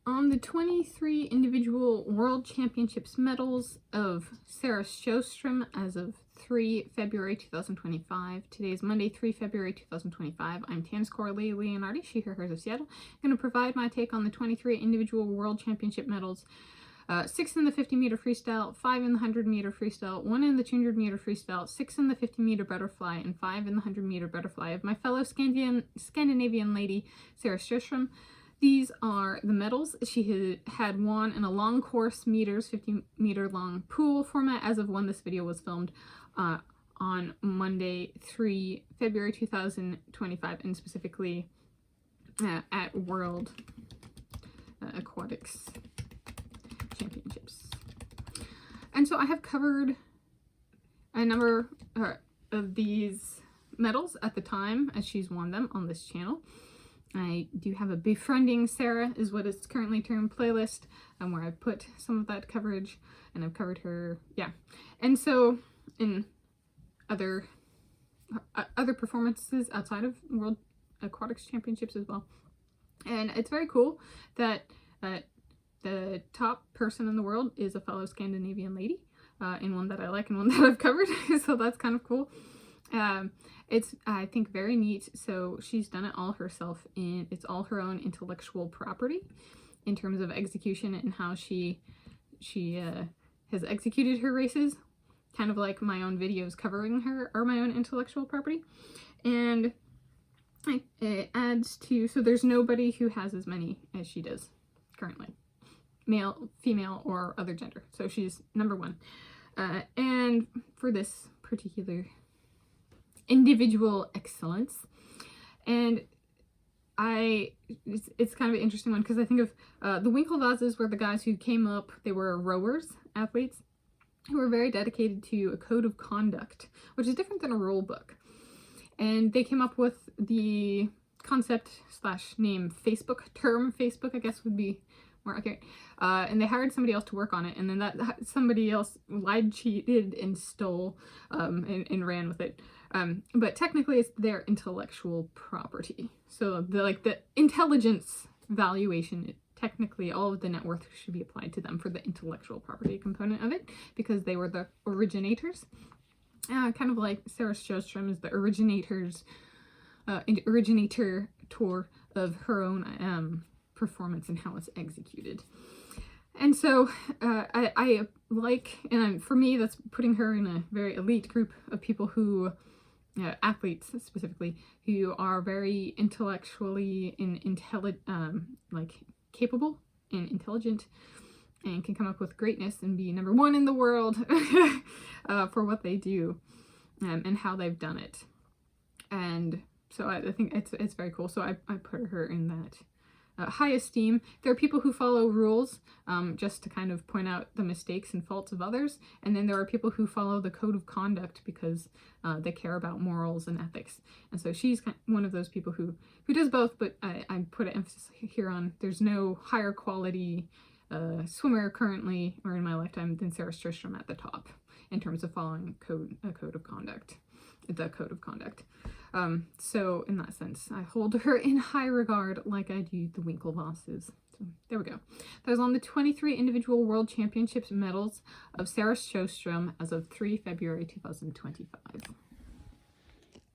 On the 23 individual World Championships medals of Sarah Sjöström as of 3 February 2025. Today is Monday, 3 February 2025. I'm Tanis Coralee Leonhardi, she, her, hers of Seattle. I'm going to provide my take on the 23 individual World Championship medals. 6 in the 50 meter freestyle, 5 in the 100 meter freestyle, 1 in the 200 meter freestyle, 6 in the 50 meter butterfly, and 5 in the 100 meter butterfly of my fellow Scandinavian lady, Sarah Sjöström. These are the medals she had won in a long course meters, 50 meter long pool format as of when this video was filmed on Monday, 3 February 2025, and specifically at World Aquatics Championships. And so I have covered a number of these medals at the time as she's won them on this channel. I do have a Befriending Sarah is what it's currently termed playlist, where I've put some of that coverage, and I've covered her, yeah. And so in other performances outside of World Aquatics Championships as well. And it's very cool that the top person in the world is a fellow Scandinavian lady, and one that I like and one that I've covered, so that's kind of cool. It's, I think, very neat. So she's done it all herself, and it's all her own intellectual property in terms of execution and how she has executed her races, kind of like my own videos covering her are my own intellectual property. And it adds to, so there's nobody who has as many as she does currently, male, female, or other gender. So she's number one. And for this particular individual excellence, and it's kind of an interesting one because I think of the Winkelvases were the guys who came up. They were rowers, athletes, who were very dedicated to a code of conduct, which is different than a rule book. And they came up with the concept / name Facebook, I guess would be more accurate. And they hired somebody else to work on it, and then that somebody else lied, cheated, and stole, and ran with it. But technically it's their intellectual property. So the intelligence valuation, technically all of the net worth should be applied to them for the intellectual property component of it, because they were the originators. Kind of like Sarah Sjöström is the originator of her own performance and how it's executed. And so I like, and for me that's putting her in a very elite group of people who, athletes specifically, who are very intellectually like capable and intelligent, and can come up with greatness and be number one in the world for what they do, and how they've done it. And so I think it's very cool. So I put her in that high esteem. There are people who follow rules just to kind of point out the mistakes and faults of others, and then there are people who follow the code of conduct because they care about morals and ethics. And so she's one of those people who does both, but I put an emphasis here on there's no higher quality swimmer currently or in my lifetime than Sarah Sjöström at the top in terms of following the code of conduct. So in that sense, I hold her in high regard like I do the Winkelvases. So there we go. That was on the 23 individual World Championships medals of Sarah Sjöström as of 3 February 2025.